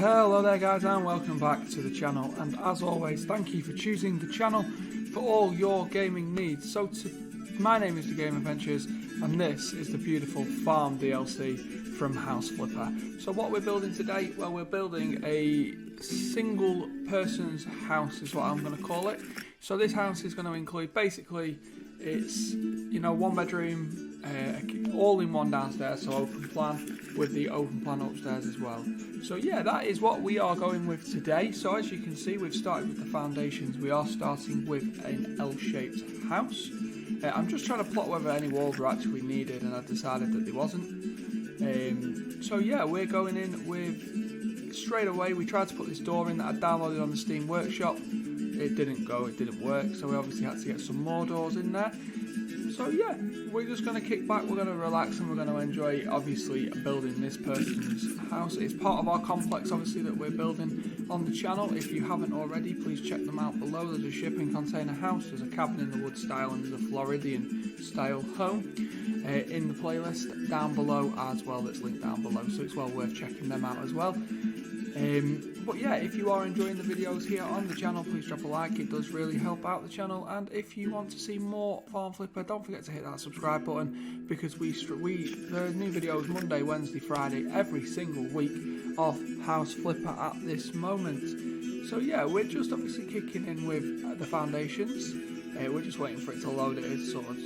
Hello there guys, and welcome back to the channel, and as always thank you for choosing the channel for all your gaming needs. So my name is The Game Adventures and this is the beautiful farm DLC from House Flipper. So what we're building today, well, we're building a single person's house is what I'm going to call it. So this house is going to include, basically it's, you know, one bedroom, all in one downstairs, so open plan, with the open plan upstairs as well. So yeah, that is what we are going with today. So as you can see, we've started with the foundations. We are starting with an L-shaped house. I'm just trying to plot whether any walls were actually needed, and I decided that there wasn't. So yeah, we're going in with, straight away, we tried to put this door in that I downloaded on the Steam Workshop. It didn't work, so we obviously had to get some more doors in there. So yeah, we're just going to kick back, we're going to relax, and we're going to enjoy, obviously, building this person's house. It's part of our complex, obviously, that we're building on the channel. If you haven't already, please check them out below. There's a shipping container house, there's a cabin in the wood style, and there's a Floridian style home in the playlist down below as well, that's linked down below, so it's well worth checking them out as well. But yeah, if you are enjoying the videos here on the channel, please drop a like, it does really help out the channel. And if you want to see more Farm Flipper, don't forget to hit that subscribe button, because there are new videos Monday, Wednesday, Friday, every single week of House Flipper at this moment. So yeah, we're just obviously kicking in with the foundations. We're just waiting for it to load. It is sort of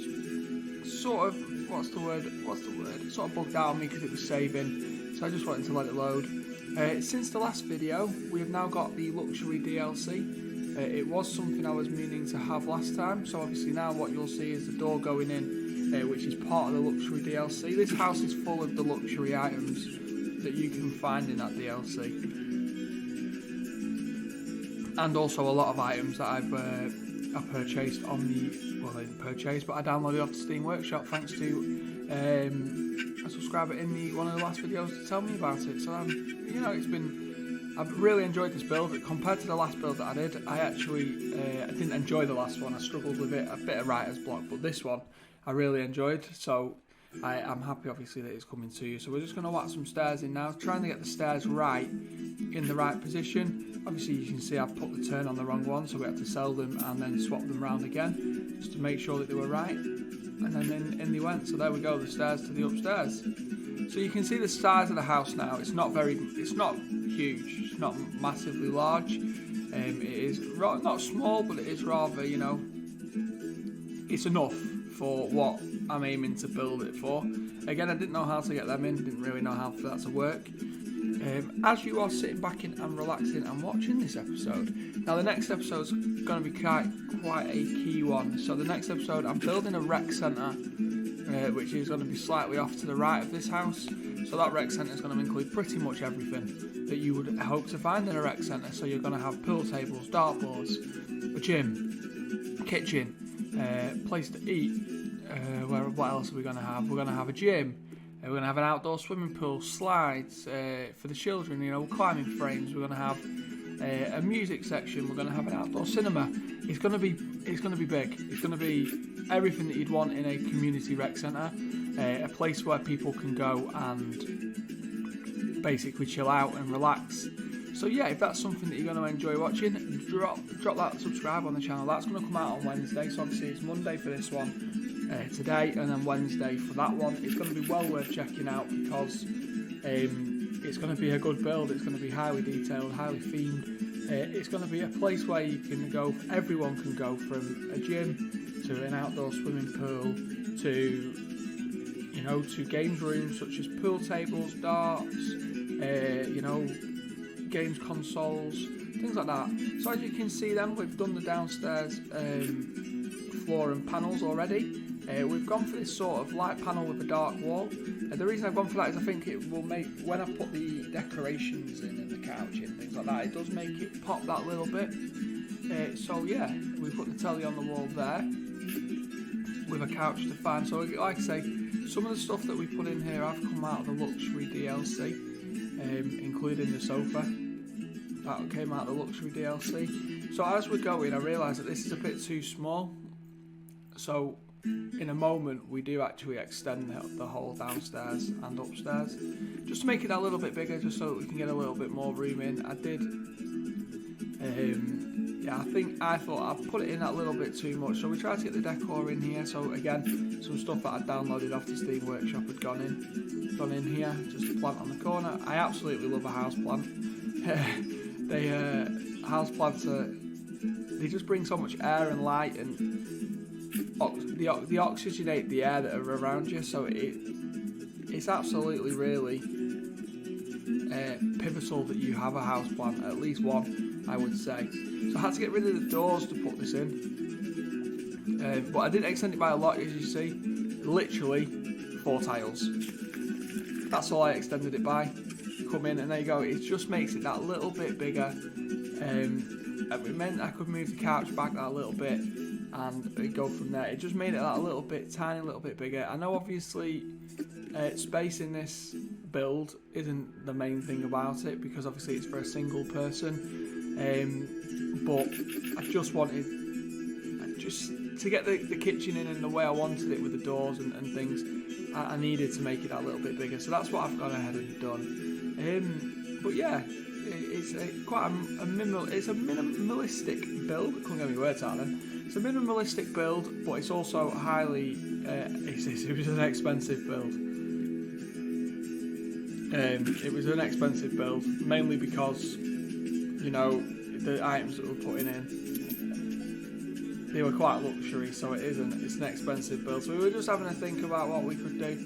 what's the word? It sort of bugged out on me because it was saving, so I just wanted to let it load. Since the last video, we have now got the luxury DLC. It was something I was meaning to have last time, so obviously now what you'll see is the door going in, which is part of the luxury DLC. This house is full of the luxury items that you can find in that DLC, and also a lot of items that I purchased on the, well, I didn't purchase, but I downloaded off the Steam Workshop thanks to a subscriber in one of the last videos to tell me about it. So you know, I've really enjoyed this build compared to the last build that I did. I didn't enjoy the last one. I struggled with it, a bit of writer's block, but this one I really enjoyed. So I'm happy, obviously, that it's coming to you. So we're just going to whack some stairs in now, trying to get the stairs right in the right position. Obviously, you can see I've put the turn on the wrong one, so we had to sell them and then swap them round again just to make sure that they were right. And then in they went. So there we go, the stairs to the upstairs. So you can see the size of the house now. It's not huge. It's not massively large. It is not small, but it is rather, you know, it's enough for what I'm aiming to build it for. Again, I didn't know how to get them in. Didn't really know how for that to work. As you are sitting back in and relaxing and watching this episode, now the next episode is going to be quite a key one. So the next episode, I'm building a rec centre, which is going to be slightly off to the right of this house. So that rec centre is going to include pretty much everything that you would hope to find in a rec centre. So you're going to have pool tables, dartboards, a gym, kitchen, place to eat. What else are we going to have? We're going to have a gym. We're going to have an outdoor swimming pool, slides for the children, you know, climbing frames. We're going to have a music section. We're going to have an outdoor cinema. It's going to be big. It's going to be everything that you'd want in a community rec centre, a place where people can go and basically chill out and relax. So yeah, if that's something that you're going to enjoy watching, drop that subscribe on the channel. That's going to come out on Wednesday. So obviously it's Monday for this one. Today, and then Wednesday for that one. It's going to be well worth checking out because it's going to be a good build. It's going to be highly detailed, highly themed. It's going to be a place where you can go, everyone can go, from a gym to an outdoor swimming pool to, you know, to games rooms such as pool tables, darts, you know, games consoles, things like that. So as you can see then, we've done the downstairs floor and panels already. We've gone for this sort of light panel with a dark wall. The reason I've gone for that is I think it will make, when I put the decorations in and the couch and things like that, it does make it pop that little bit. So yeah, we put the telly on the wall there with a couch to find. So like I say, some of the stuff that we put in here have come out of the luxury DLC, including the sofa. That came out of the luxury DLC. So as we're going, I realised that this is a bit too small. So in a moment we do actually extend the whole downstairs and upstairs, just to make it a little bit bigger, just so that we can get a little bit more room in. I did, I thought I put it in that little bit too much, so we tried to get the decor in here. So again, some stuff that I downloaded off the Steam Workshop had gone in here, just a plant on the corner. I absolutely love a house plant. House plants they just bring so much air and light, and they oxygenate the air that are around you, so it's absolutely really pivotal that you have a house plant, at least one, I would say. So I had to get rid of the doors to put this in, but I didn't extend it by a lot, as you see, literally 4 tiles. That's all I extended it by. Come in and there you go, it just makes it that little bit bigger. It meant I could move the couch back that little bit and go from there. It just made it that little bit, tiny little bit bigger. I know obviously space in this build isn't the main thing about it, because obviously it's for a single person, but I just wanted to get the kitchen in the way I wanted it, with the doors and things. I needed to make it that little bit bigger, so that's what I've gone ahead and done. But yeah, it's quite a minimalistic build. I couldn't get my words out then. It's a minimalistic build, but it's also highly. It was an expensive build. It was an expensive build, mainly because, you know, the items that we're putting in, they were quite luxury, so it's an expensive build. So we were just having to think about what we could do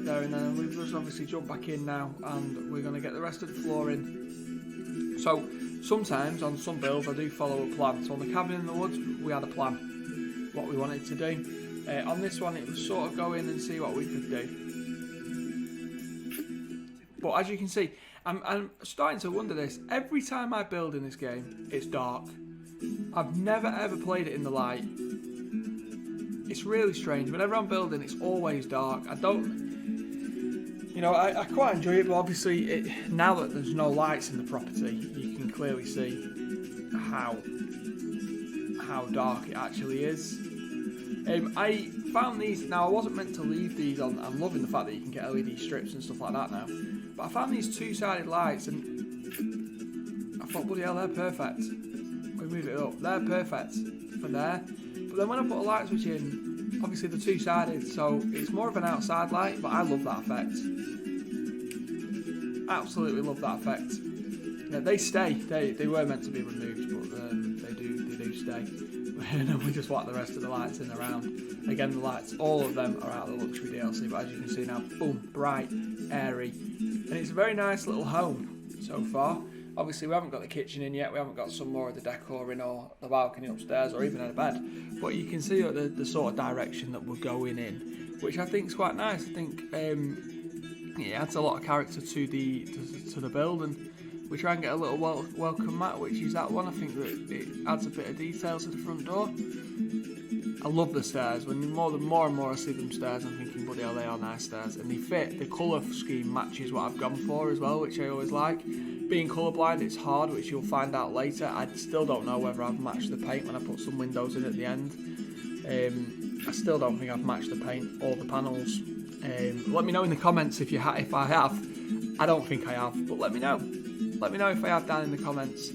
there and then. We've just obviously jumped back in now, and we're going to get the rest of the floor in. So sometimes on some builds I do follow a plan. So on the cabin in the woods we had a plan, what we wanted to do. On this one it was sort of go in and see what we could do. But as you can see, I'm starting to wonder this. Every time I build in this game, it's dark. I've never ever played it in the light. It's really strange. Whenever I'm building, it's always dark. I quite enjoy it, but obviously now that there's no lights in the property, you can clearly see how dark it actually is. I found these. Now I wasn't meant to leave these on. I'm loving the fact that you can get LED strips and stuff like that now. But I found these 2-sided lights, and I thought, bloody hell, they're perfect. We move it up. They're perfect for there. But then when I put a light switch in, obviously they're 2-sided, so it's more of an outside light. But I love that effect. Absolutely love that effect. Yeah, they stay. They were meant to be removed, but they do stay. And then we just whack the rest of the lights in around. Again, the lights, all of them are out of the luxury DLC, but as you can see now, boom, bright, airy. And it's a very nice little home so far. Obviously we haven't got the kitchen in yet, we haven't got some more of the decor in, or the balcony upstairs, or even a bed. But you can see the sort of direction that we're going in, which I think is quite nice. I think it adds a lot of character to the build, and we try and get a little welcome mat, which is that one. I think that it adds a bit of detail to the front door. I love the stairs. When more and more I see them stairs, I'm thinking, bloody hell, they are nice stairs, and they fit. The colour scheme matches what I've gone for as well, which I always like. Being colourblind, it's hard, which you'll find out later. I still don't know whether I've matched the paint when I put some windows in at the end. I still don't think I've matched the paint or the panels. Let me know in the comments if I have. I don't think I have, but let me know. Let me know if I have down in the comments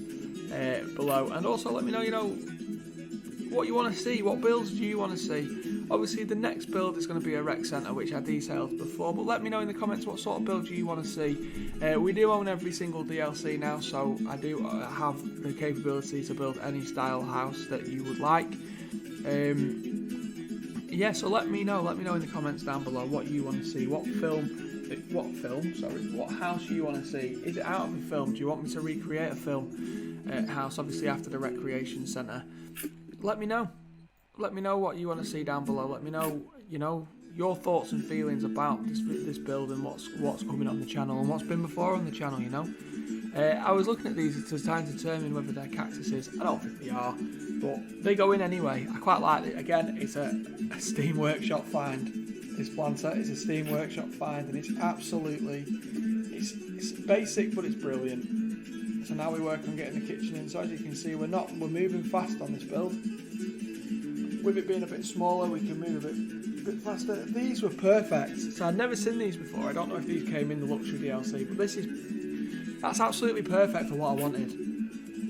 below, and also let me know, what you want to see. What builds do you want to see? Obviously, the next build is going to be a rec centre, which I detailed before, but let me know in the comments what sort of build you want to see. We do own every single DLC now, so I do have the capability to build any style house that you would like. Yeah, so let me know in the comments down below what you want to see, what house you want to see. Is it out of a film? Do you want me to recreate a film house, obviously after the recreation centre? Let me know what you want to see down below. Let me know, your thoughts and feelings about this build, and what's coming on the channel and what's been before on the channel. I was looking at these to try and determine whether they're cactuses. I don't think they are, but they go in anyway. I quite like it. Again, it's a Steam Workshop find. This planter is a Steam Workshop find, and it's absolutely, it's basic, but it's brilliant. So now we work on getting the kitchen in. So as you can see, we're moving fast on this build. with it being a bit smaller, we can move a bit faster. These were perfect. So I'd never seen these before. I don't know if these came in the luxury DLC, but that's absolutely perfect for what I wanted.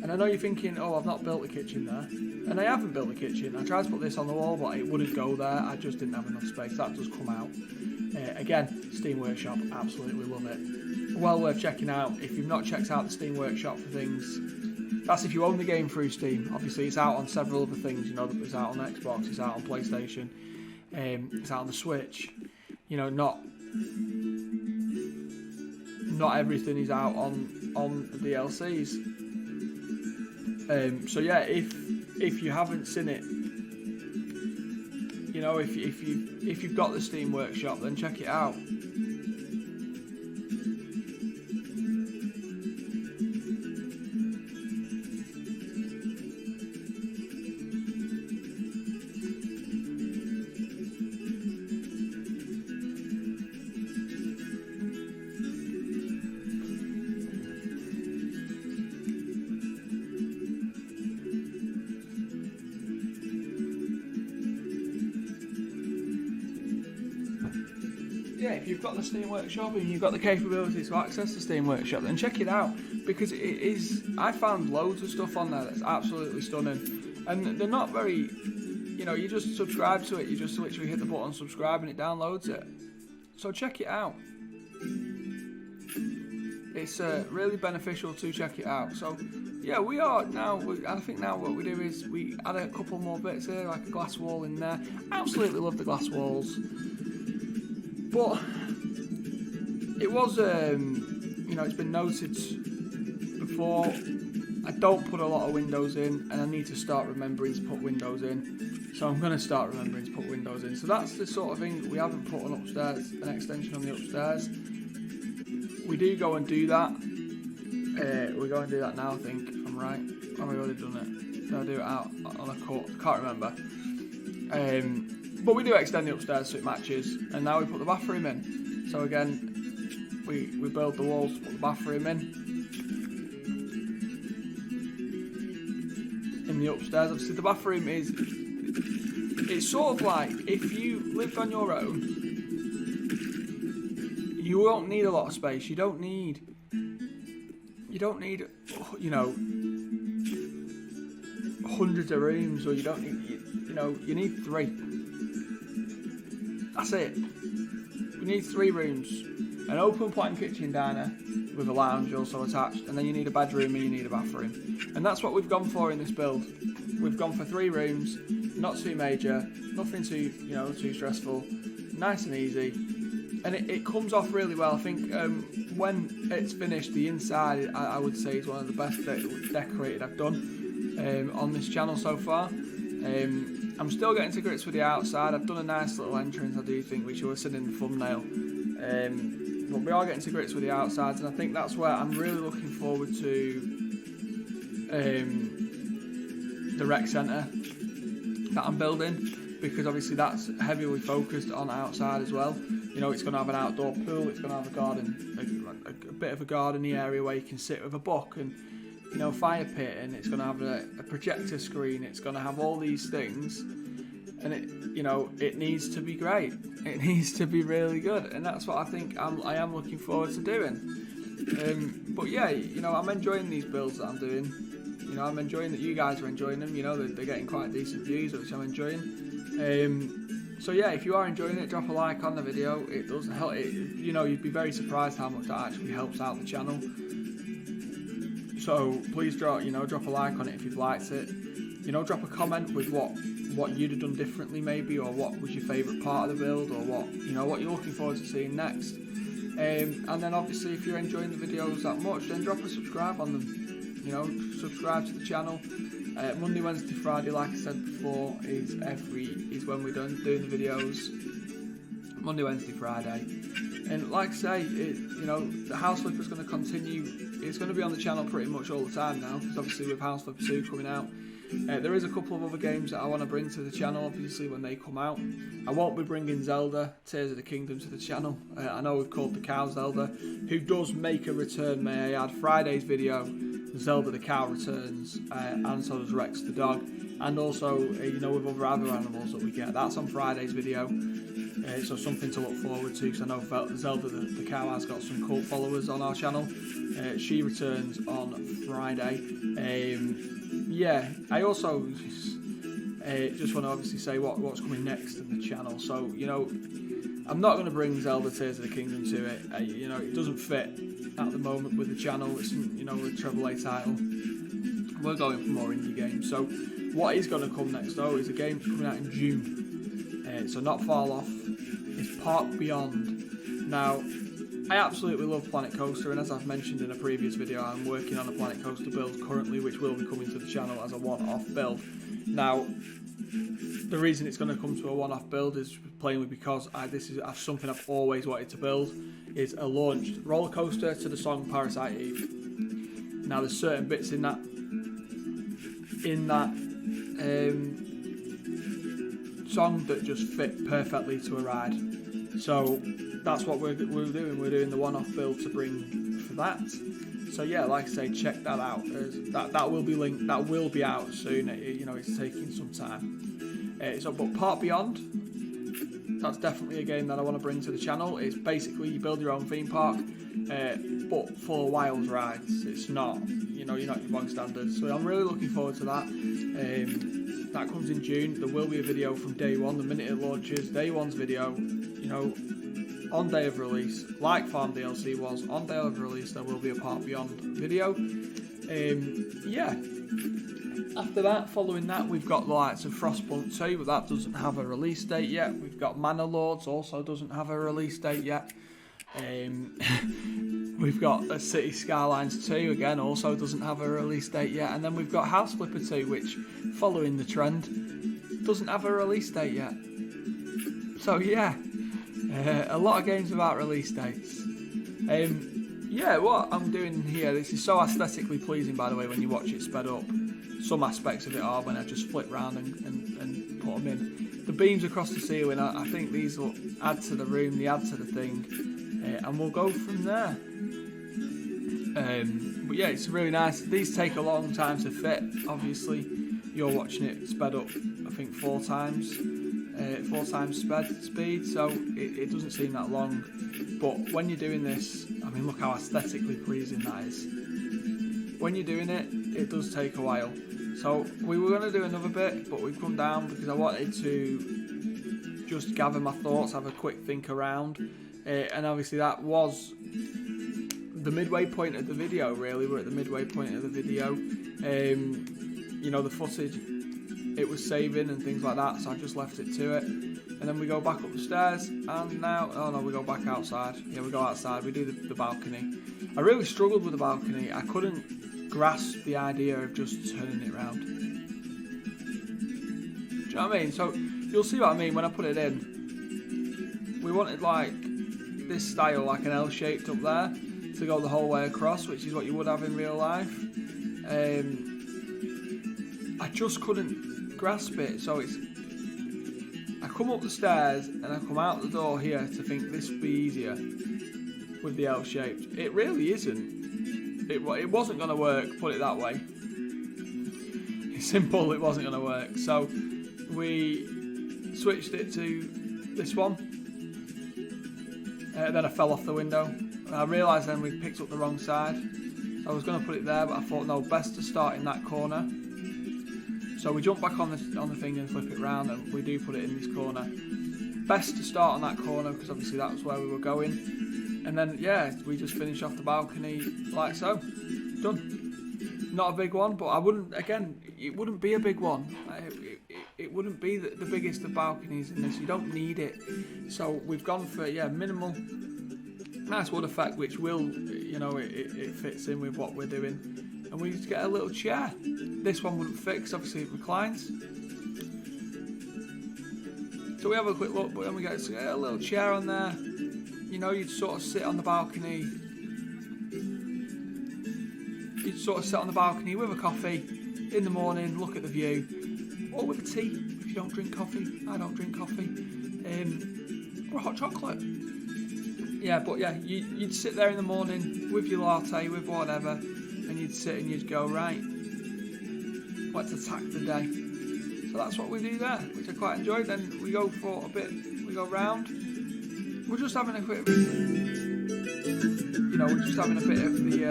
And I know you're thinking, oh, I've not built a kitchen there. And I haven't built a kitchen. I tried to put this on the wall, but it wouldn't go there. I just didn't have enough space. That does come out. Again, Steam Workshop, absolutely love it. Well worth checking out. If you've not checked out the Steam Workshop for things, that's if you own the game through Steam. Obviously, it's out on several other things. You know, it's out on Xbox, it's out on PlayStation, it's out on the Switch. You know, not everything is out on the DLCs. So yeah, if you haven't seen it, you know, if you've got the Steam Workshop, then check it out. Yeah, if you've got the Steam Workshop and you've got the capability to access the Steam Workshop, then check it out, because it is. I found loads of stuff on there that's absolutely stunning, and they're not very. You know, you just subscribe to it. You just literally hit the button subscribe and it downloads it. So check it out. It's really beneficial to check it out. So yeah, we are now. I think now what we do is we add a couple more bits here, like a glass wall in there. Absolutely love the glass walls. But it was, you know, it's been noted before, I don't put a lot of windows in, and I need to start remembering to put windows in. So I'm going to start remembering to put windows in. So that's the sort of thing that we haven't put on upstairs, an extension on the upstairs. We do go and do that. We're going to do that now, I think, if I'm right. Or have I already done it? Did I do it out on a court? Can't remember. But we do extend the upstairs so it matches, and now we put the bathroom in. So again, we build the walls to put the bathroom in the upstairs. Obviously the bathroom it's sort of like, if you lived on your own, you won't need a lot of space. You don't need, you know, hundreds of rooms, or you don't need, you know, you need 3. That's it. You need 3 rooms, an open plan kitchen diner with a lounge also attached, and then you need a bedroom and you need a bathroom. And that's what we've gone for in this build. We've gone for 3 rooms, not too major, nothing too, you know, too stressful, nice and easy. And it comes off really well. I think when it's finished, the inside I would say is one of the best decorated I've done on this channel so far. I'm still getting to grips with the outside. I've done a nice little entrance, I do think, which you will see in the thumbnail. But we are getting to grips with the outsides, and I think that's where I'm really looking forward to the rec centre that I'm building, because obviously that's heavily focused on outside as well. You know, it's going to have an outdoor pool, it's going to have a garden, a bit of a gardeny area where you can sit with a book, and, you know, fire pit, and it's going to have a projector screen, it's going to have all these things, and it, you know, it needs to be great. It needs to be really good, and that's what I think I am looking forward to doing. But yeah, you know, I'm enjoying these builds that I'm doing. You know, I'm enjoying that you guys are enjoying them. You know, they're getting quite decent views, which I'm enjoying. So yeah, if you are enjoying it, drop a like on the video. It does help. You know, you'd be very surprised how much that actually helps out the channel. So please drop a like on it if you've liked it. You know, drop a comment with what you'd have done differently maybe, or what was your favourite part of the build, or what you're looking forward to seeing next. And then obviously, if you're enjoying the videos that much, then drop a subscribe on them. You know, subscribe to the channel. Monday, Wednesday, Friday, like I said before, is when we're done doing the videos. Monday, Wednesday, Friday. And like I say, you know, the House Flipper is going to continue. It's going to be on the channel pretty much all the time now, because obviously with House Flipper 2 coming out, there is a couple of other games that I want to bring to the channel, obviously, when they come out. I won't be bringing Zelda, Tears of the Kingdom, to the channel. I know we've called the cow Zelda, who does make a return, may I add. Friday's video, Zelda the cow returns, and so does Rex the dog. and also you know, with other animals that we get. That's on Friday's video, so something to look forward to, because I know Zelda the cow has got some cult followers on our channel. She returns on Friday. Yeah, I also just want to obviously say what's coming next in the channel. So, you know, I'm not going to bring Zelda Tears of the Kingdom to it. You know, it doesn't fit at the moment with the channel. It's, you know, a AAA title. We're going for more indie games. So what is going to come next though is a game coming out in June. So not far off. It's Park Beyond. Now, I absolutely love Planet Coaster, and as I've mentioned in a previous video, I'm working on a Planet Coaster build currently, which will be coming to the channel as a one-off build. Now, the reason it's going to come to a one-off build is plainly because this is something I've always wanted to build, is a launched roller coaster to the song Parasite Eve. Now, there's certain bits in that song that just fit perfectly to a ride. So that's what we're doing. We're doing the one-off build to bring for that. So yeah, like I say, check that out. That will be linked. That will be out soon. You know, it's taking some time. But Park Beyond, that's definitely a game that I want to bring to the channel. It's basically you build your own theme park, but full of wild rides. It's not, you know, you're not your bog standard. So I'm really looking forward to that. That comes in June. There will be a video from day one, the minute it launches. Day one's video, you know, on day of release, like Farm DLC was. On day of release, there will be a Park Beyond video. Yeah. After that, following that, we've got the likes of Frostpunk 2, but that doesn't have a release date yet. We've got Manor Lords, also doesn't have a release date yet. We've got City Skylines 2, again, also doesn't have a release date yet. And then we've got House Flipper 2, which, following the trend, doesn't have a release date yet. So yeah, a lot of games without release dates. Yeah, what I'm doing here, this is so aesthetically pleasing, by the way, when you watch it sped up. Some aspects of it are when I just flip round and put them in. The beams across the ceiling, I think these will add to the room, they add to the thing, and we'll go from there. But yeah, it's really nice. These take a long time to fit, obviously. You're watching it sped up, I think 4 times speed, so it doesn't seem that long. But when you're doing this, I mean, look how aesthetically pleasing that is. When you're doing it, it does take a while. So we were going to do another bit, but we've come down because I wanted to just gather my thoughts, have a quick think around, and obviously that was the midway point of the video. Really, we're at the midway point of the video. You know, the footage, it was saving and things like that, so I just left it to it. And then we go back up the stairs, and now, oh no, we go back outside. Yeah, we go outside, we do the balcony. I really struggled with the balcony. I couldn't grasp the idea of just turning it round. Do you know what I mean? So, you'll see what I mean when I put it in. We wanted like this style, like an L-shaped up there, to go the whole way across, which is what you would have in real life. I just couldn't grasp it, so I come up the stairs and I come out the door here to think this would be easier with the L-shaped. It really isn't. It wasn't going to work, put it that way. It's simple, it wasn't going to work. So we switched it to this one. Then I fell off the window. And I realised then we picked up the wrong side. So I was going to put it there, but I thought, no, best to start in that corner. So we jump back on the thing and flip it round, and we do put it in this corner. Best to start on that corner, because obviously that was where we were going. And then, yeah, we just finish off the balcony like so. Done. Not a big one, but I wouldn't, again, it wouldn't be a big one. It wouldn't be the biggest of balconies in this. You don't need it. So we've gone for, yeah, minimal. Nice wood effect, which will, you know, it fits in with what we're doing. And we just get a little chair. This one wouldn't fit because obviously it reclines. So we have a quick look, but then we get a little chair on there. You know, you'd sort of sit on the balcony. You'd sort of sit on the balcony with a coffee in the morning, look at the view, or with a tea if you don't drink coffee. I don't drink coffee. Or a hot chocolate. Yeah, but yeah, you'd sit there in the morning with your latte, with whatever. And you'd sit and you'd go, right, let's attack the day. So that's what we do there, which I quite enjoyed. Then we go for a bit, we go round. We're just having a quick, we're just having a bit of the,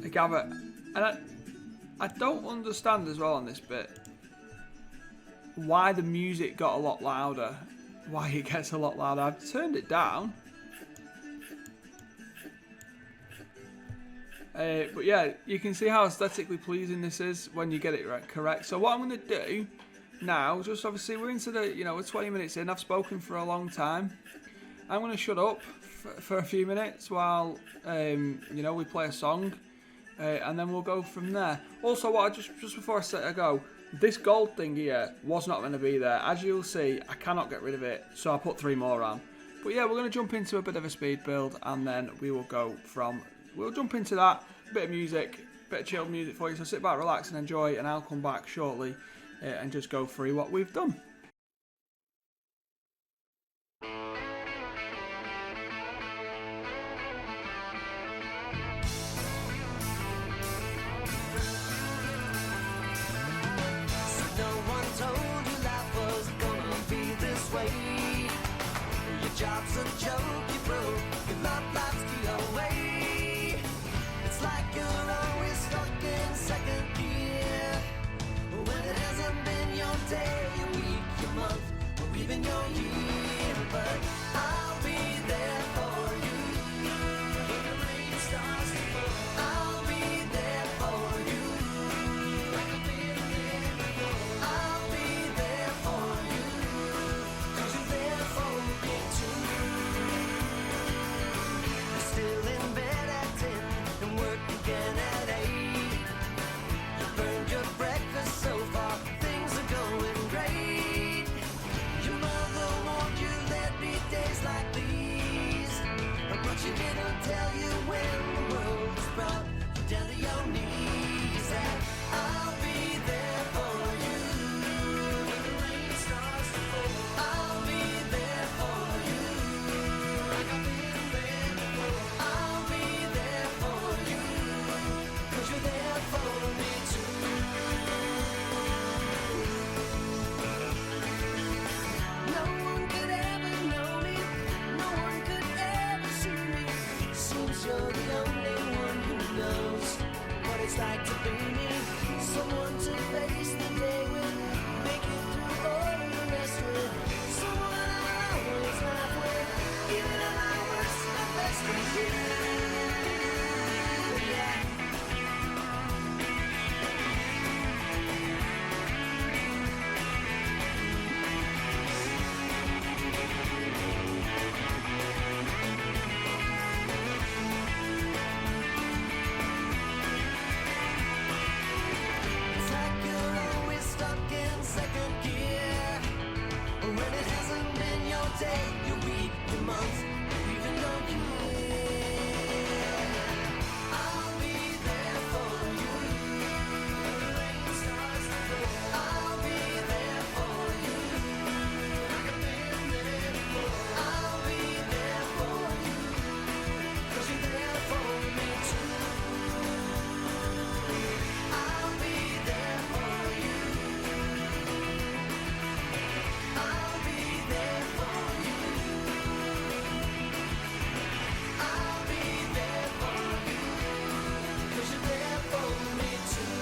a gather. And I don't understand as well on this bit why the music got a lot louder, why it gets a lot louder. I've turned it down. But yeah, you can see how aesthetically pleasing this is when you get it correct. So what I'm going to do now, just obviously we're into the, we're 20 minutes in, I've spoken for a long time. I'm going to shut up for a few minutes while, we play a song, and then we'll go from there. Also, what just before I go, this gold thing here was not going to be there. As you'll see, I cannot get rid of it, so I put 3 more on. But yeah, we're going to jump into a bit of a speed build, and then we will go from... We'll jump into that, bit of music, bit of chilled music for you, so sit back, relax and enjoy, and I'll come back shortly and just go through what we've done. Job's a joke, you broke, your love life's the away. It's like you're always stuck in second gear, when it hasn't been your day, your week, your month, or even your year. But I'll be there for you when the rain starts to fall. I'll be there for you like I've been there before. I'll be there for you 'cause you're there for me too. You're still in bed at 10 and work again at 8. You burned your breakfast so far, things are going great. Your mother warned you there'd be days like these, but she didn't tell you when the world was brought you down to your knees. And I'll be there for you when the rain starts to fall. I'll be there for you like I've been there before. I'll be there for you 'cause you're there for me too. No one could ever know me, no one could ever see me. Seems you're the only one who knows what it's like to be me. Someone to face the day with, make it through all the rest with. Someone I always laugh with, even at my worst, my best with you. Yeah. It's like you're always stuck in second gear, when it hasn't been your day, your week, your month, or even your year. I'll be there for you when the rain starts to fall. I'll be there for you like I've been there before. I'll be there for you 'cause you're there for me too. I'll be there for you. I'll be there for you. I'll be there for you 'cause you're there for me too.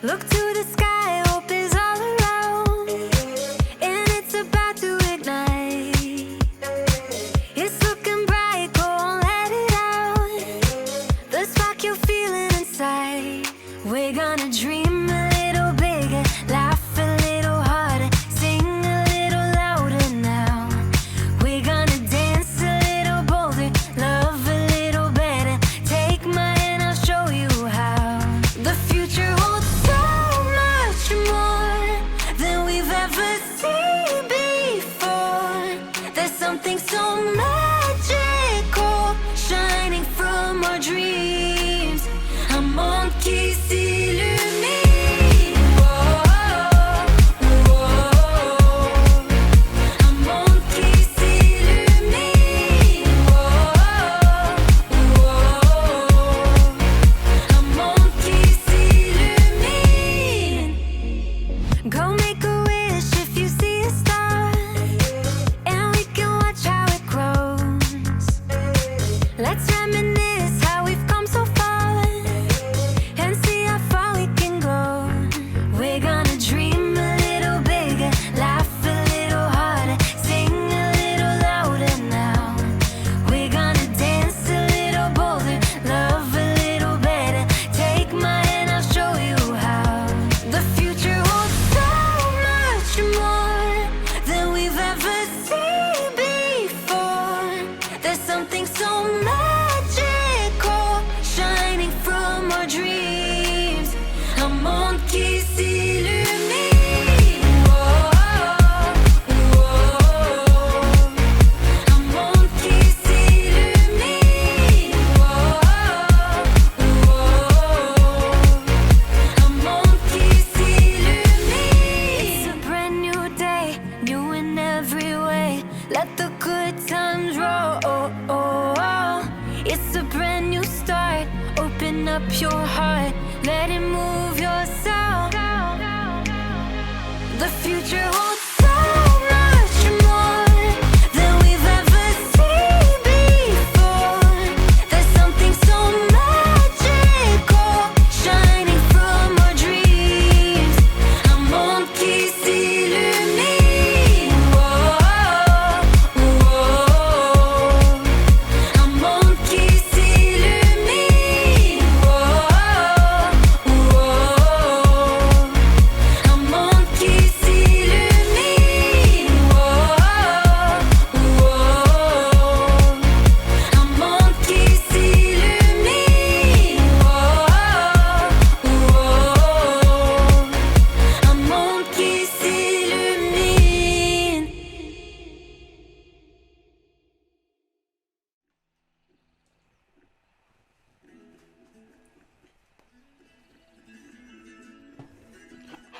Look to the sky, hope is all around, and it's about to ignite. It's looking bright, go on, let it out. The spark you're feeling inside. We're gonna dream a little bigger, laugh a little harder, sing a little louder now. We're gonna dance a little bolder, love a little better. Take my hand, I'll show you how. The future holds Let the good times roll. It's a brand new start. Open up your heart, let it move your soul. The future holds so much more than we've ever seen before. There's something so magical shining from our dreams. Un monde qui s'illumine. Un monde qui s'illumine. Un monde qui s'illumine. Un monde qui s'illumine. Un monde qui s'illumine.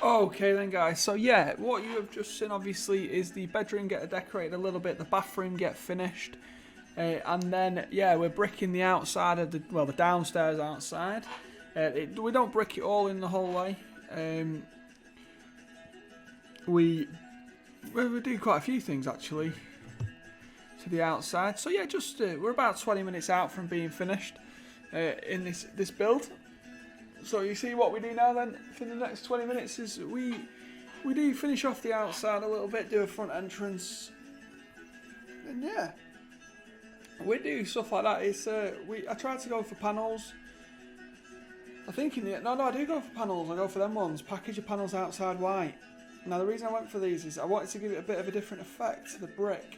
Okay then guys, so yeah, what you have just seen obviously is the bedroom get decorated a little bit, the bathroom get finished, and then yeah, we're bricking the outside of the downstairs outside. We don't brick it all in the whole way. We do quite a few things actually to the outside. So yeah, just we're about 20 minutes out from being finished in this build. So you see what we do now then for the next 20 minutes is we do finish off the outside a little bit, do a front entrance, and yeah, we do stuff like that. It's I try to go for panels. I think I do go for panels. I go for them ones. Package your panels outside white. Now the reason I went for these is I wanted to give it a bit of a different effect to the brick,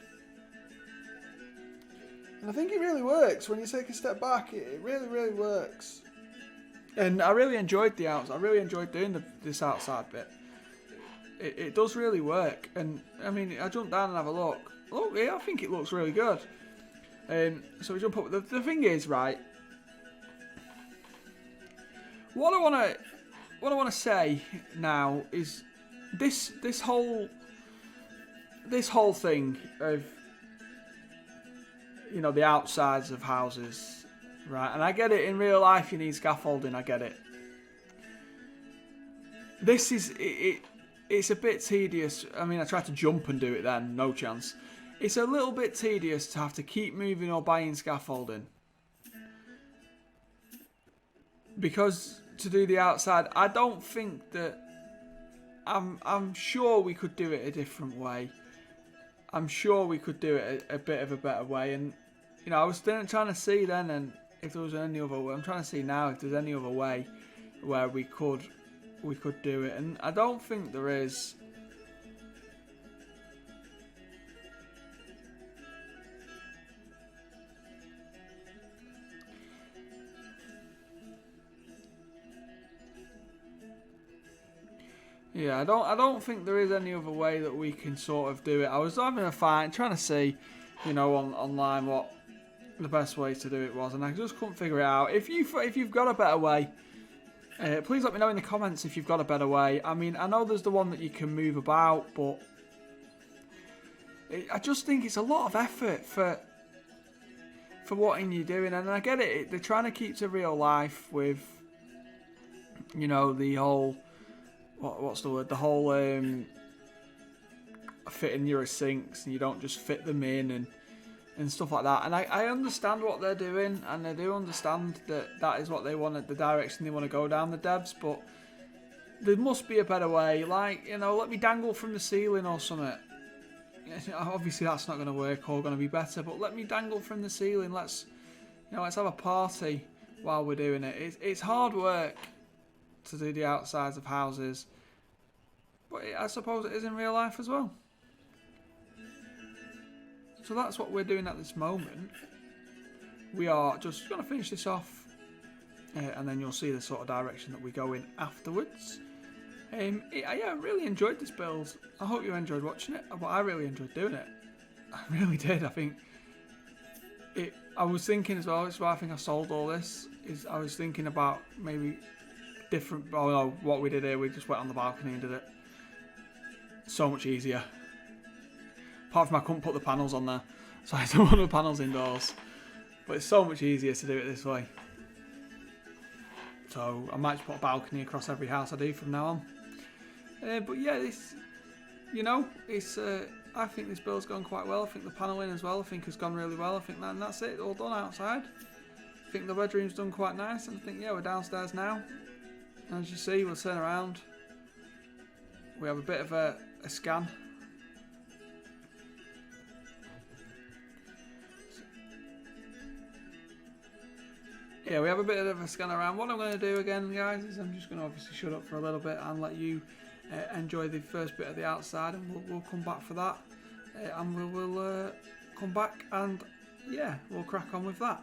and I think it really works when you take a step back. It really works. And I really enjoyed the outside. I really enjoyed doing this outside bit. It does really work. And I mean, I jumped down and have a look. Look, yeah, I think it looks really good. So we jump up. The thing is, right? What I want to say now is this whole thing of, you know, the outsides of houses. Right, and I get it, in real life you need scaffolding, I get it. This is, it's a bit tedious. I mean, I tried to jump and do it then, no chance. It's a little bit tedious to have to keep moving or buying scaffolding. Because to do the outside, I don't think that, I'm sure we could do it a different way. I'm sure we could do it a bit of a better way, and you know, I was trying to see then, and if there was any other way. I'm trying to see now if there's any other way where we could do it, and I don't think there is. Yeah, I don't think there is any other way that we can sort of do it. I was having a fight, trying to see, you know, online what the best way to do it was, and I just couldn't figure it out. If you've got a better way, please let me know in the comments if you've got a better way. I mean, I know there's the one that you can move about, but I just think it's a lot of effort for what you're doing, and I get it. They're trying to keep to real life with, you know, the whole what's the word? The whole fitting your sinks, and you don't just fit them in and stuff like that. And I understand what they're doing, and I do understand that is what they want, the direction they want to go down, the devs, but there must be a better way. Like, you know, let me dangle from the ceiling or something. Obviously that's not going to work or going to be better, but let me dangle from the ceiling. Let's have a party while we're doing it. It's hard work to do the outsides of houses, but I suppose it is in real life as well. So that's what we're doing at this moment. We are just going to finish this off, and then you'll see the sort of direction that we go in afterwards. I really enjoyed this build. I hope you enjoyed watching it, but I really enjoyed doing it. I really did. I think I was thinking as well, it's why I think I sold all this, is I was thinking about maybe different, what we did here, we just went on the balcony and did it. So much easier. Apart from I couldn't put the panels on there, so I had to put the panels indoors. But it's so much easier to do it this way. So I might just put a balcony across every house I do from now on. But yeah, this, you know, it's. I think this build's gone quite well. I think the paneling as well, I think has gone really well. I think that's it, all done outside. I think the bedroom's done quite nice, and I think, yeah, we're downstairs now. And as you see, we'll turn around. We have a bit of a scan. Yeah, we have a bit of a scan around. What I'm going to do again, guys, is I'm just going to obviously shut up for a little bit and let you enjoy the first bit of the outside, and we'll come back for that. And we'll come back and, yeah, we'll crack on with that.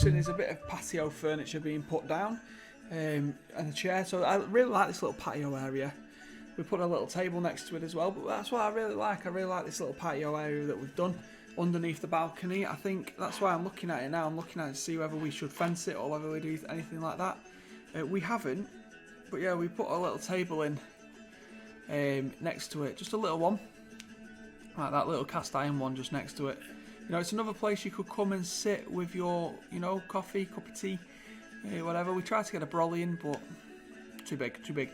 There's a bit of patio furniture being put down and a chair, so I really like this little patio area. We put a little table next to it as well, but that's what I really like this little patio area that we've done underneath the balcony. I think that's why I'm looking at it now. I'm looking at it to see whether we should fence it or whether we do anything like that. We haven't, but yeah, we put a little table in next to it, just a little one, like that little cast iron one just next to it. You know, it's another place you could come and sit with your, you know, coffee, cup of tea, whatever. We tried to get a brolly in, but too big.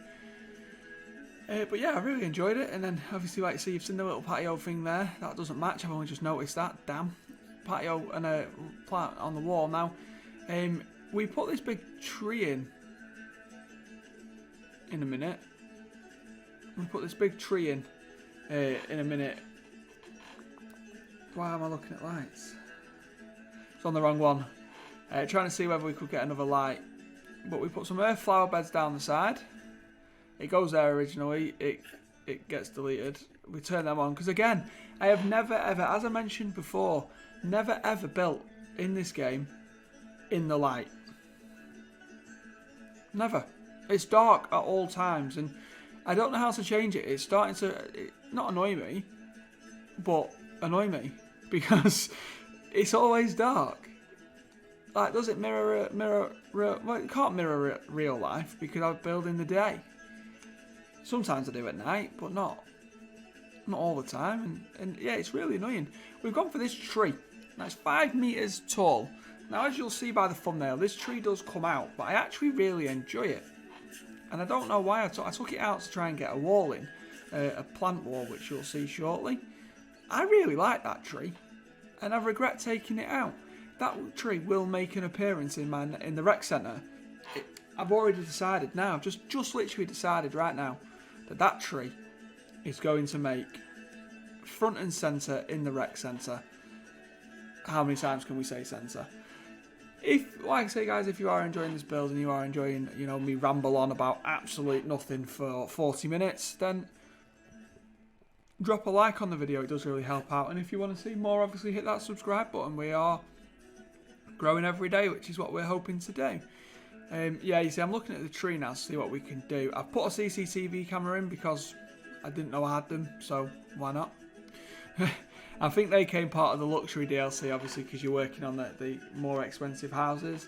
But yeah, I really enjoyed it. And then obviously, like you see, you've seen the little patio thing there. That doesn't match. I've only just noticed that. Damn. Patio and a plant on the wall. Now, we put this big tree in a minute. We put this big tree in a minute. Why am I looking at lights? It's on the wrong one. Trying to see whether we could get another light. But we put some earth flower beds down the side. It goes there originally. It gets deleted. We turn them on. Because again, I have never ever, as I mentioned before, never ever built in this game in the light. Never. It's dark at all times. And I don't know how to change it. It's starting to not annoy me, but annoy me. Because it's always dark. Like, does it mirror? Well, it can't mirror real life because I build in the day. Sometimes I do at night, but not all the time. And yeah, it's really annoying. We've gone for this tree. Now it's 5 meters tall. Now, as you'll see by the thumbnail, this tree does come out, but I actually really enjoy it. And I don't know why I took it out to try and get a wall in, a plant wall, which you'll see shortly. I really like that tree, and I regret taking it out. That tree will make an appearance in the rec centre. I've already decided now, just literally decided right now, that tree is going to make front and centre in the rec centre. How many times can we say centre? If, like I say, guys, if you are enjoying this build and you are enjoying, you know, me ramble on about absolute nothing for 40 minutes, then drop a like on the video. It does really help out. And if you want to see more, obviously hit that subscribe button. We are growing every day, which is what we're hoping to do. Yeah, you see, I'm looking at the tree now to see what we can do. I've put a CCTV camera in because I didn't know I had them, so why not? I think they came part of the luxury DLC, obviously, because you're working on the more expensive houses.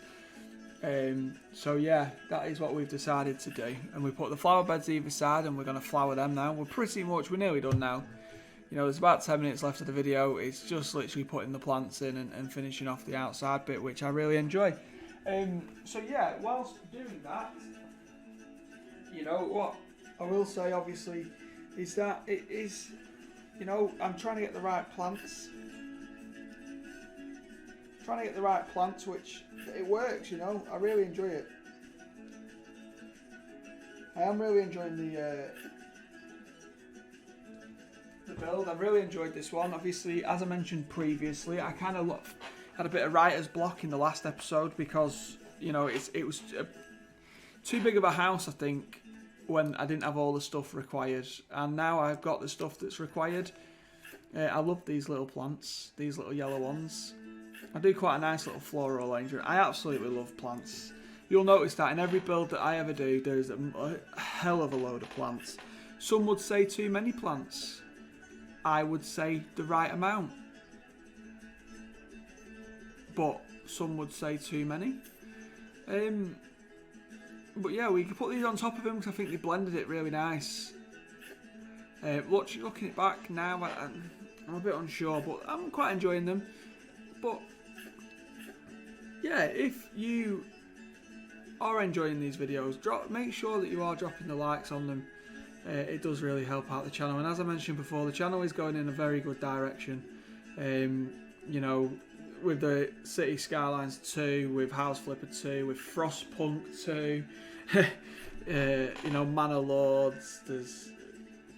So yeah, that is what we've decided to do. And we put the flower beds either side, and we're going to flower them now. We're nearly done now. You know, there's about 10 minutes left of the video. It's just literally putting the plants in and finishing off the outside bit, which I really enjoy. So yeah, whilst doing that, you know, what I will say, obviously, is that it is, you know, I'm trying to get the right plants. Which it works, you know. I really enjoy it. I am really enjoying the build. I've really enjoyed this one. Obviously, as I mentioned previously, I kind of had a bit of writer's block in the last episode because, you know, it was too big of a house, I think, when I didn't have all the stuff required. And now I've got the stuff that's required. I love these little plants, these little yellow ones. I do quite a nice little floral arrangement. I absolutely love plants. You'll notice that in every build that I ever do, there's a hell of a load of plants. Some would say too many plants. I would say the right amount. But some would say too many. But yeah, we could put these on top of them because I think they blended it really nice. Looking it back now, I'm a bit unsure, but I'm quite enjoying them. But yeah, if you are enjoying these videos, make sure that you are dropping the likes on them. It does really help out the channel, and as I mentioned before, the channel is going in a very good direction. You know, with the City Skylines 2, with House Flipper 2, with Frostpunk 2, you know, Manor Lords, there's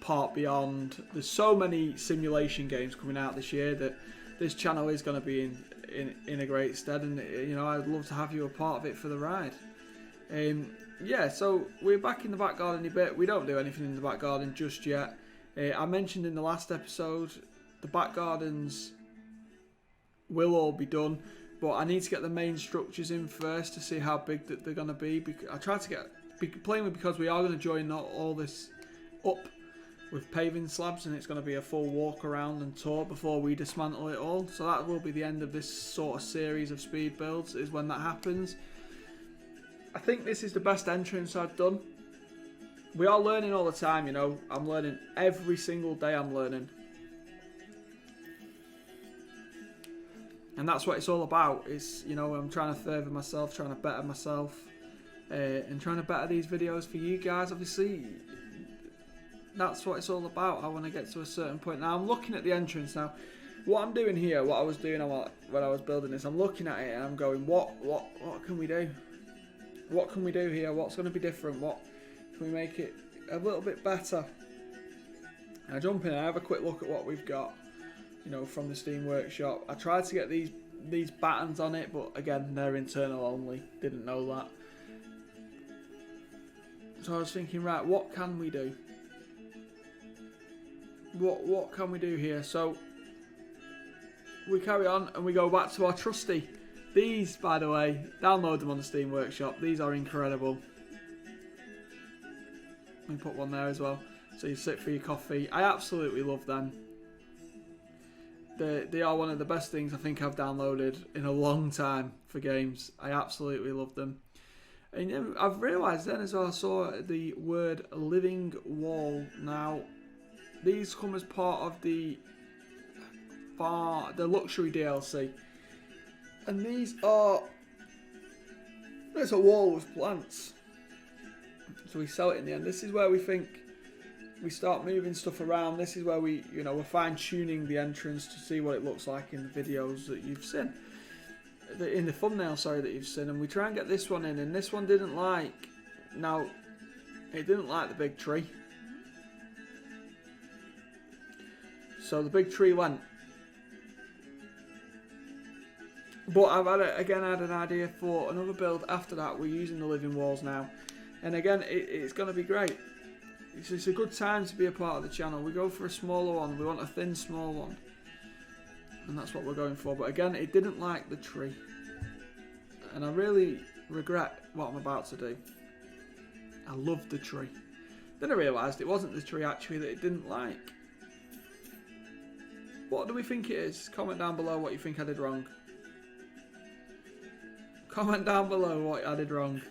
Part Beyond. There's so many simulation games coming out this year that this channel is going to be in a great stead, and you know, I'd love to have you a part of it for the ride. Yeah, so we're back in the back garden a bit. We don't do anything in the back garden just yet. I mentioned in the last episode the back gardens will all be done, but I need to get the main structures in first to see how big that they're going to be. I tried to get plainly because we are going to join all this up with paving slabs, and it's going to be a full walk around and tour before we dismantle it all. So that will be the end of this sort of series of speed builds, is when that happens. I think this is the best entrance I've done. We are learning all the time, you know. I'm learning every single day. I'm learning. And that's what it's all about. It's, you know, I'm trying to further myself, trying to better myself, and trying to better these videos for you guys. Obviously, that's what it's all about. I want to get to a certain point. Now, I'm looking at the entrance now. What I'm doing here, what I was doing when I was building this, I'm looking at it and I'm going, what can we do? What can we do here? What's going to be different? What can we make it a little bit better? And I jump in and I have a quick look at what we've got, you know, from the Steam Workshop. I tried to get these buttons on it, but again, they're internal only. Didn't know that. So I was thinking, right, what can we do? What can we do here? So we carry on and we go back to our trusty. These, by the way, download them on the Steam Workshop. These are incredible. Let me put one there as well, so you sit for your coffee. I absolutely love them. They are one of the best things I think I've downloaded in a long time for games. I absolutely love them. And I've realised then as well, I saw the word living wall. Now, these come as part of the luxury DLC. And these are, there's a wall with plants. So we sell it in the end. This is where we think we start moving stuff around. This is where we, you know, we're fine tuning the entrance to see what it looks like in the videos that you've seen. In the thumbnail, sorry, that you've seen. And we try and get this one in. And this one didn't like, now, it didn't like the big tree. So the big tree went. But I've had an idea for another build after that. We're using the living walls now. And again, it's going to be great. It's a good time to be a part of the channel. We go for a smaller one. We want a thin, small one. And that's what we're going for. But again, it didn't like the tree. And I really regret what I'm about to do. I loved the tree. Then I realised it wasn't the tree actually that it didn't like. What do we think it is? Comment down below what you think I did wrong. Comment down below what I did wrong.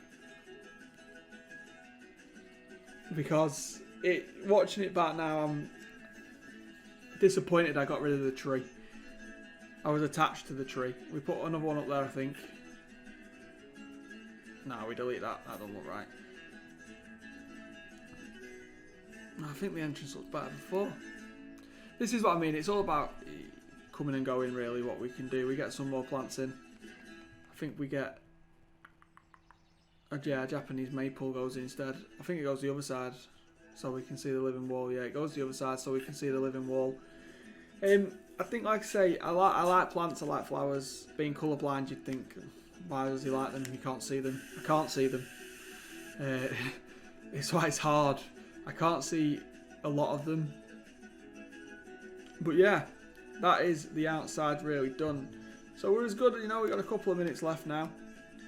Because watching it back now, I'm disappointed I got rid of the tree. I was attached to the tree. We put another one up there, I think. No, we delete that. That doesn't look right. I think the entrance looks better before. This is what I mean. It's all about coming and going, really, what we can do. We get some more plants in. I think we get a Japanese maple goes instead. I think it goes the other side so we can see the living wall. Yeah, it goes the other side so we can see the living wall. I think, like I say, I like plants, I like flowers. Being colourblind, you'd think, why does he like them? He can't see them. I can't see them. It's why it's hard. I can't see a lot of them. But yeah, that is the outside really done. So we're as good, you know, we've got a couple of minutes left now.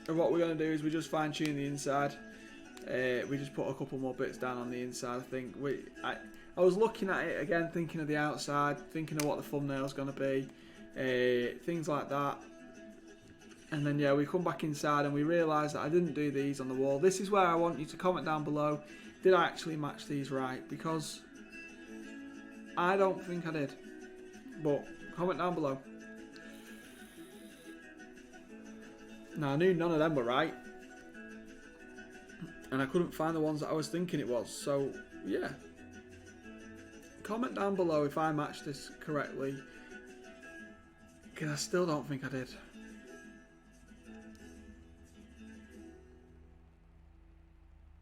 And what we're going to do is we just fine tune the inside. We just put a couple more bits down on the inside, I think. I was looking at it again, thinking of the outside, thinking of what the thumbnail's going to be. Things like that. And then yeah, we come back inside and we realise that I didn't do these on the wall. This is where I want you to comment down below. Did I actually match these right? Because I don't think I did. But comment down below. Now, I knew none of them were right. And I couldn't find the ones that I was thinking it was. So, yeah. Comment down below if I matched this correctly. Because I still don't think I did.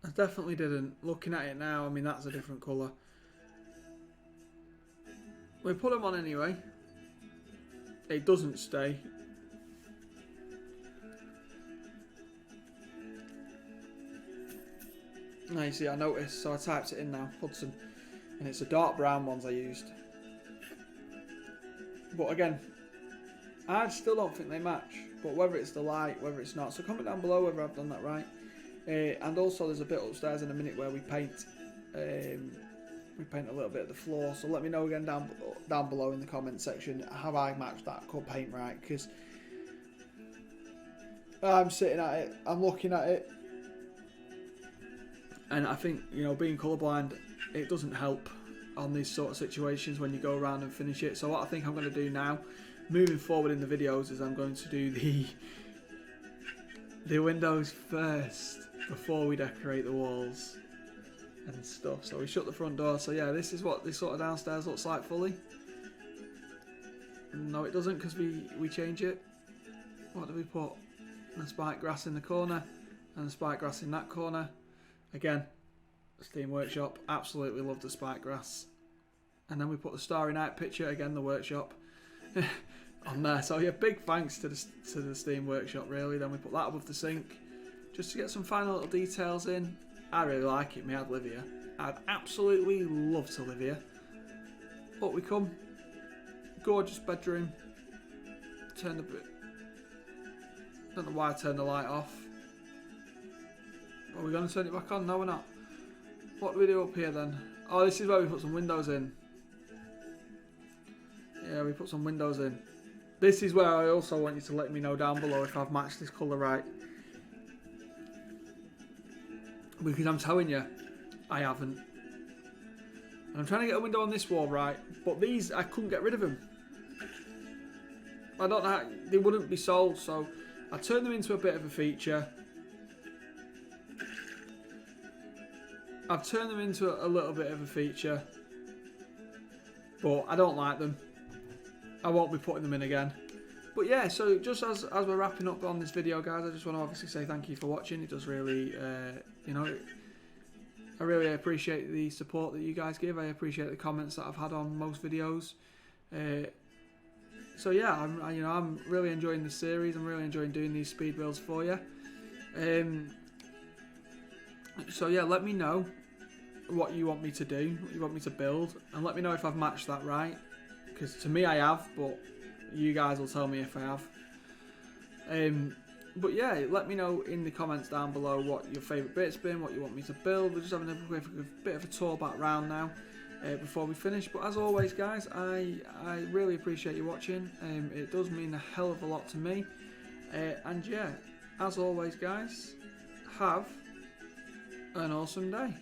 I definitely didn't. Looking at it now, I mean, that's a different colour. We put them on anyway. It doesn't stay. Now you see, I noticed, so I typed it in now, Hudson. And it's the dark brown ones I used. But again, I still don't think they match. But whether it's the light, whether it's not. So comment down below whether I've done that right. And also there's a bit upstairs in a minute where we paint. We paint a little bit of the floor. So let me know again down below in the comment section. Have I matched that paint right? Because I'm sitting at it. I'm looking at it. And I think, you know, being colourblind, it doesn't help on these sort of situations when you go around and finish it. So what I think I'm going to do now, moving forward in the videos is I'm going to do the windows first before we decorate the walls and stuff. So we shut the front door. So yeah, this is what this sort of downstairs looks like fully. No, it doesn't, because we change it. What do we put? The spike grass in the corner and the spike grass in that corner. Again, Steam Workshop. Absolutely love the spike grass. And then we put the Starry Night picture, again the workshop, on there. So yeah, big thanks to the Steam Workshop really. Then we put that above the sink just to get some final little details in. I really like it, me I'd live here. I'd absolutely love to live here. Up we come. Gorgeous bedroom. Turn the bit. Don't know why I turned the light off. Are we going to turn it back on? No, we're not. What do we do up here then? Oh, this is where we put some windows in. Yeah, we put some windows in. This is where I also want you to let me know down below if I've matched this colour right. Because I'm telling you, I haven't. And I'm trying to get a window on this wall right, but these, I couldn't get rid of them. I don't know how, they wouldn't be sold, so I turned them into a bit of a feature. I've turned them into a little bit of a feature, but I don't like them. I won't be putting them in again. But yeah, so just as we're wrapping up on this video, guys, I just want to obviously say thank you for watching. It does really, you know, I really appreciate the support that you guys give. I appreciate the comments that I've had on most videos. So yeah, I'm really enjoying this series. I'm really enjoying doing these speed builds for you. So yeah, let me know what you want me to do, what you want me to build, and let me know if I've matched that right. Because to me I have, but you guys will tell me if I have. But yeah, let me know in the comments down below what your favourite bit's been, what you want me to build. We're just having a bit of a tour back round now before we finish. But as always, guys, I really appreciate you watching. It does mean a hell of a lot to me. And yeah, as always, guys, have an awesome day.